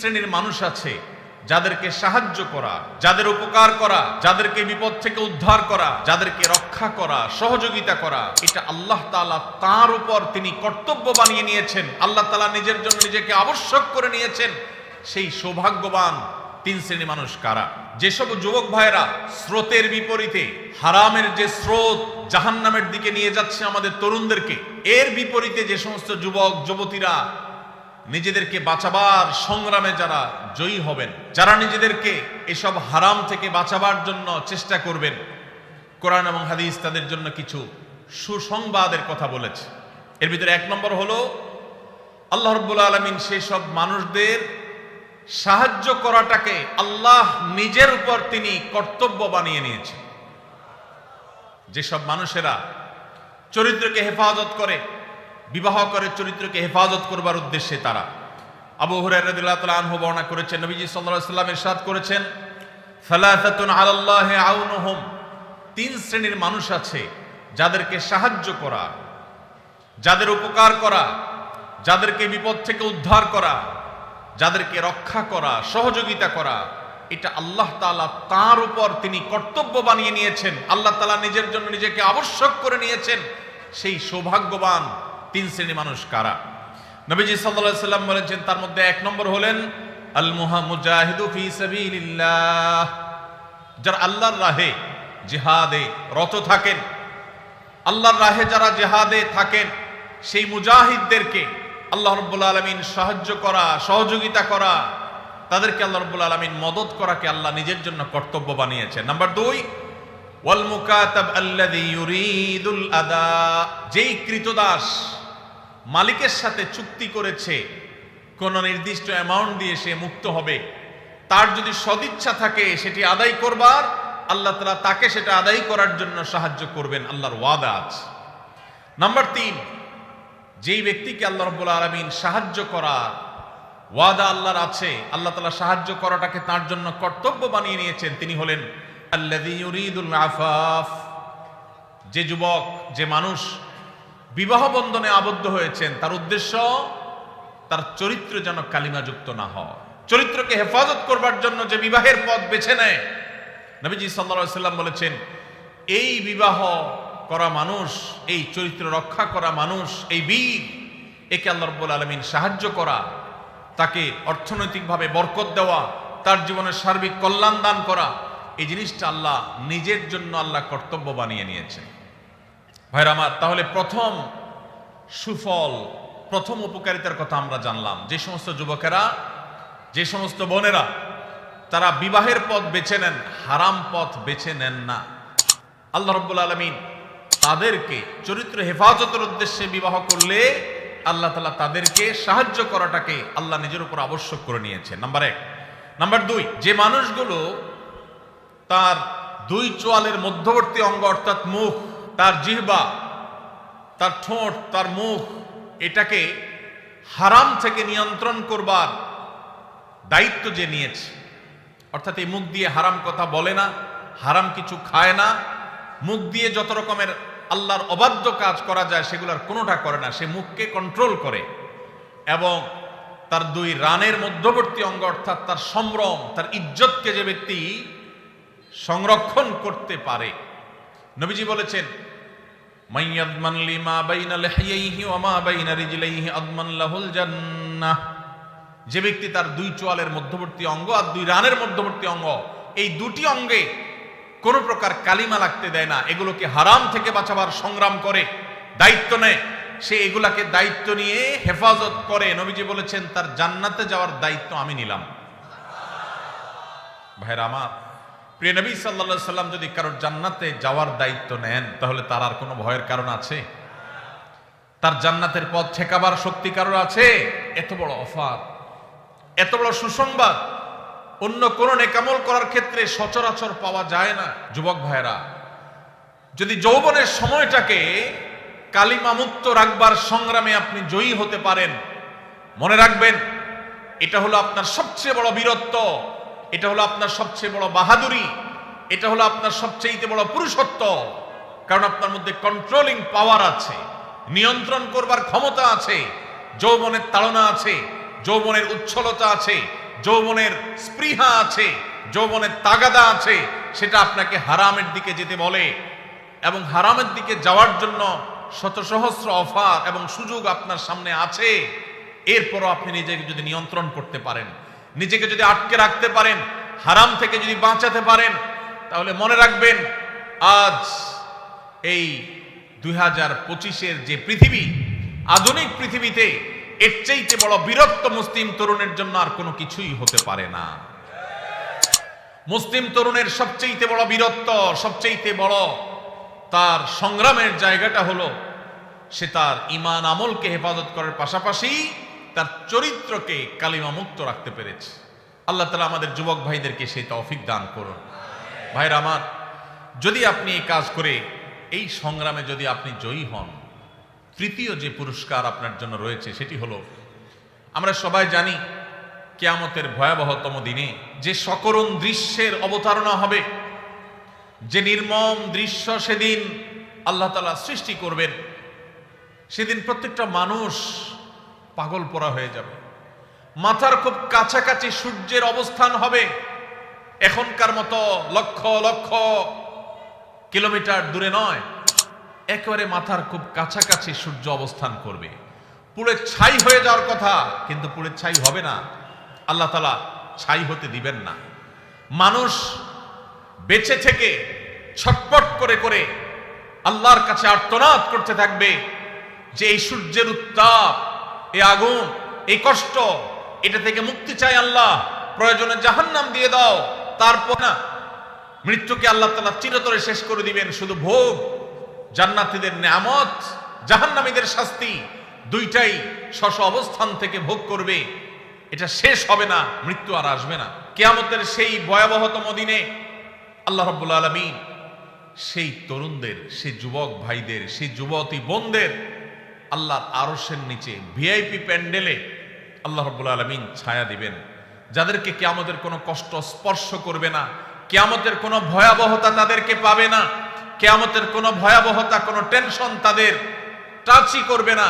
শ্রেণীর মানুষ আছে যাদেরকে সাহায্য করা, যাদের উপকার করা, যাদেরকে বিপদ থেকে উদ্ধার করা, যাদেরকে রক্ষা করা, সহযোগিতা করা, এটা আল্লাহ তাআলা তার উপর তিনি কর্তব্য বানিয়ে নিয়েছেন। আল্লাহ তাআলা নিজের জন্য নিজেকে আবশ্যক করে নিয়েছেন। সেই সৌভাগ্যবান তিন শ্রেণী মানুষ কারা? যেসব যুবক ভাইরা স্রোতের বিপরীতে, হারামের যে স্রোত জাহান্নামের দিকে নিয়ে যাচ্ছে আমাদের তরুণদেরকে, এর বিপরীতে যে সমস্ত যুবক যুবতীরা নিজেদেরকে বাঁচাবার সংগ্রামে যারা জয়ী হবেন, যারা নিজেদেরকে এসব হারাম থেকে বাঁচাবার জন্য চেষ্টা করবেন, কোরআন এবং হাদিস তাদের জন্য কিছু সুসংবাদের কথা বলেছে। এর ভিতরে এক নম্বর হলো আল্লাহ রাব্বুল আলামিন সেই সব মানুষদের সাহায্য করাটাকে আল্লাহ নিজের উপর তিনি কর্তব্য বানিয়ে নিয়েছেন। যেসব মানুষেরা চরিত্রকে হেফাজত করে, বিবাহ করে চরিত্রকে হেফাজত করবার উদ্দেশ্যে তারা, আবু হুরায়রা রাদিয়াল্লাহু তাআলা আনহু বর্ণনা করেছেন, নবীজি সাল্লাল্লাহু আলাইহি ওয়াসাল্লাম ইরশাদ করেছেন, সালাসাতুন আলাল্লাহি আউনুহুম, তিন শ্রেণীর মানুষ আছে যাদেরকে সাহায্য করা, যাদের উপকার করা, যাদেরকে বিপদ থেকে উদ্ধার করা, যাদেরকে রক্ষা করা, সহযোগিতা করা, এটা আল্লাহ তাআলা তার উপর তিনি কর্তব্য বানিয়ে নিয়েছেন। আল্লাহ তাআলা নিজের জন্য নিজেকে আবশ্যক করে নিয়েছেন। সেই সৌভাগ্যবান তিন শ্রেণী মানুষ কারা? নবীজি সাল্লাল্লাহু আলাইহি ওয়াসাল্লাম বলেছেন, তার মধ্যে এক নম্বর হলেন আল মুজাহিদু ফি সাবিলিল্লাহ, যারা আল্লাহর রাহে জিহাদে রত থাকেন, আল্লাহর রাহে যারা জিহাদে থাকেন, সেই মুজাহিদদেরকে আল্লাহ রাব্বুল আলামিন সাহায্য করা, সহযোগিতা করা, তাদেরকে আল্লাহ রাব্বুল আলামিন মদদ করাকে আল্লাহ নিজের জন্য কর্তব্য বানিয়েছেন। নাম্বার 2, ওয়াল মুকাতাব আল্লাযী ইউরিদুল আদা, যেই কৃতদাস মালিকের সাথে চুক্তি করেছে কোন নির্দিষ্ট অ্যামাউন্ট দিয়ে সে মুক্ত হবে, তার যদি সদিচ্ছা থাকে সেটি আদায় করবার, আল্লাহ তাআলা তাকে সেটা আদায় করার জন্য সাহায্য করবেন, আল্লাহর ওয়াদা আছে। নাম্বার 3, যেই ব্যক্তিকে আল্লাহ রাব্বুল আলামিন সাহায্য করা ওয়াদা আল্লাহর আছে, আল্লাহ তাআলা সাহায্য করাটাকে তার জন্য কর্তব্য বানিয়ে নিয়েছেন, তিনি হলেন আল্লাযী ইউরিদুল আফাফ, যে যুবক, যে মানুষ বিবাহ বন্ধনে আবদ্ধ হয়েছেন, তার উদ্দেশ্য তার চরিত্র যেন কালিমাযুক্ত না হয়, চরিত্রকে হেফাজত করবার জন্য যে বিবাহের পথ বেছে নেয়। নবীজি সাল্লাল্লাহু আলাইহি ওয়াসাল্লাম বলেছেন, এই বিবাহ করা মানুষ, এই চরিত্র রক্ষা করা মানুষ, এই বীর, একে আল্লাহ রাব্বুল আলামিন সাহায্য করা, তাকে অর্থনৈতিকভাবে বরকত দেওয়া, তার জীবনের সার্বিক কল্যাণ দান করা, এই জিনিসটা আল্লাহ নিজের জন্য আল্লাহ কর্তব্য বানিয়ে নিয়েছেন। ভাইরা আমার, তাহলে প্রথম সুফল, প্রথম উপকারিতার কথা আমরা জানলাম। যে সমস্ত যুবকেরা, যে সমস্ত বোনেরা তারা বিবাহের পথ বেছে নেন, হারাম পথ বেছে নেন না, আল্লাহ রাব্বুল আলামিন তাদেরকে চরিত্র হেফাজতের উদ্দেশ্যে বিবাহ করলে আল্লাহ তাআলা তাদেরকে সাহায্য করাটাকে আল্লাহ নিজের উপর আবশ্যক করে নিয়েছেন। নাম্বার 1। নাম্বার 2, যে মানুষগুলো তার দুই চোয়ালের মধ্যবর্তী অঙ্গ অর্থাৎ মুখ, তার জিহ্বা, তার ঠোঁট, তার মুখ, এটাকে হারাম থেকে নিয়ন্ত্রণ করবার দায়িত্ব যে নিয়েছে, অর্থাৎ এই মুখ দিয়ে হারাম কথা বলে না, হারাম কিছু খায় না, মুখ দিয়ে যত রকমের আল্লাহর অবাধ্য কাজ করা যায় সেগুলোর কোনোটা করে না, সে মুখকে কন্ট্রোল করে, এবং তার দুই রানের মধ্যবর্তী অঙ্গ অর্থাৎ তার সম্ভ্রম, তার ইজ্জতকে যে ব্যক্তি সংরক্ষণ করতে পারে, নবীজি বলেছেন, মাইয়াদমান লিমা বাইনা লিহিয়াইহি ওয়া মা বাইনা রিজলাইহি আদমান লাহুল জান্নাহ, যে ব্যক্তি তার দুই চোয়ালের মধ্যবর্তী অঙ্গ আর দুই রানের মধ্যবর্তী অঙ্গ, এই দুটি অঙ্গে কোন প্রকার কালিমা লাগতে দেয় না, এগুলোকে হারাম থেকে বাঁচাবার সংগ্রাম করে, দায়িত্ব নেয়, সে এগুলাকে দায়িত্ব নিয়ে হেফাজত করে, নবীজি বলেছেন তার জান্নাতে যাওয়ার দায়িত্ব আমি নিলাম। ভাইরা আমার, প্রিয় নবী সাল্লাল্লাহু আলাইহি সাল্লাম যদি কারোর জান্নাতে যাওয়ার দায়িত্ব নেন, তাহলে তার আর কোনো ভয়ের কারণ আছে? তার জান্নাতের পথ ঠেকাবার শক্তি কারোর আছে? এত বড় অফার, এত বড় সুসংবাদ অন্য কোন নেকামল করার ক্ষেত্রে সচরাচর পাওয়া যায় না। যুবক ভাইরা, যদি যৌবনের সময়টাকে কালিমা মুক্ত রাখবার সংগ্রামে আপনি জয়ী হতে পারেন, মনে রাখবেন এটা হলো আপনার সবচেয়ে বড় বীরত্ব, এটা হলো আপনার সবচেয়ে বড় বাহাদুরি, এটা হলো আপনার সবচেয়ে বড় পুরুষত্ব। কারণ আপনার মধ্যে কন্ট্রোলিং পাওয়ার আছে, নিয়ন্ত্রণ করবার ক্ষমতা আছে, যৌবনের তাড়না আছে, যৌবনের উচ্ছলতা আছে, যৌবনের স্পৃহা আছে, যৌবনের তাগাদা আছে, সেটা আপনাকে হারামের দিকে যেতে বলে। এবং হারামের দিকে যাওয়ার জন্য শত সহস্র অফার এবং সুযোগ আপনার সামনে আছে। এরপরও আপনি নিজেকে যদি নিয়ন্ত্রণ করতে পারেন, নিজেকে যদি আটকে রাখতে পারেন, হারাম থেকে যদি বাঁচাতে পারেন, তাহলে মনে রাখবেন আজ এই 2025-এর যে পৃথিবী, আধুনিক পৃথিবীতে এর চাইতে বড় বীরত্ব মুসলিম তরুণের জন্য আর কোনো কিছুই হতে পারে না। মুসলিম তরুণের সবচেয়ে বড় বীরত্ব, সবচেয়ে বড় তার সংগ্রামের জায়গাটা হলো সে তার ঈমান আমলকে হেফাজত করার পাশাপাশি তার চরিত্রকে কালিমা মুক্ত রাখতে পেরেছে। আল্লাহ তাআলা আমাদের যুবক ভাইদেরকে সেই তৌফিক দান করুন। ভাইরা আমার, যদি আপনি এই কাজ করে এই সংগ্রামে যদি আপনি জয়ী হন, তৃতীয় যে পুরস্কার আপনার জন্য রয়েছে সেটি হলো, আমরা সবাই জানি কিয়ামতের ভয়াবহতম দিনে যে সকরুণ দৃশ্যের অবতারণা হবে, যে নির্মম দৃশ্য সেদিন আল্লাহ তাআলা সৃষ্টি করবেন, সেদিন প্রত্যেকটা মানুষ পাগল পরা হয়ে যাবে। মাথার খুব কাছাকাছি সূর্যের অবস্থান হবে, এখনকার মতো লক্ষ লক্ষ কিলোমিটার দূরে নয়, একেবারে মাথার খুব কাছাকাছি সূর্য অবস্থান করবে। পুড়ে ছাই হয়ে যাওয়ার কথা, কিন্তু পুড়ে ছাই হবে না, আল্লাহ তাআলা ছাই হতে দিবেন না। মানুষ বেঁচে থেকে ছটপট করে করে আল্লাহর কাছে আর্তনাদ করতে থাকবে যে এই সূর্যের উত্তাপ, এই আগুন, এই কষ্ট, এটা থেকে মুক্তি চাই আল্লাহ, প্রয়োজনে জাহান্নাম দিয়ে দাও। তারপর না, মৃত্যুকে আল্লাহ তাআলা চিরতরে শেষ করে দিবেন। শুধু ভোগ, জান্নাতীদের নেয়ামত, জাহান্নামীদের শাস্তি, দুইটাই স্ব অবস্থান থেকে ভোগ করবে। এটা শেষ হবে না, মৃত্যু আর আসবে না। কিয়ামতের সেই ভয়াবহতম দিনে আল্লাহ রাব্বুল আলামিন সেই তরুণদের, সেই যুবক ভাইদের, সেই যুবতী বোনদের আল্লাহর আরশের নিচে ভিআইপি প্যান্ডেলে আল্লাহ রাব্বুল আলামিন ছায়া দিবেন, যাদেরকে কিয়ামতের কোনো কষ্ট স্পর্শ করবে না, কিয়ামতের কোনো ভয়াবহতা তাদেরকে পাবে না, কিয়ামতের কোনো ভয়াবহতা, কোনো টেনশন তাদের টাচই করবে না।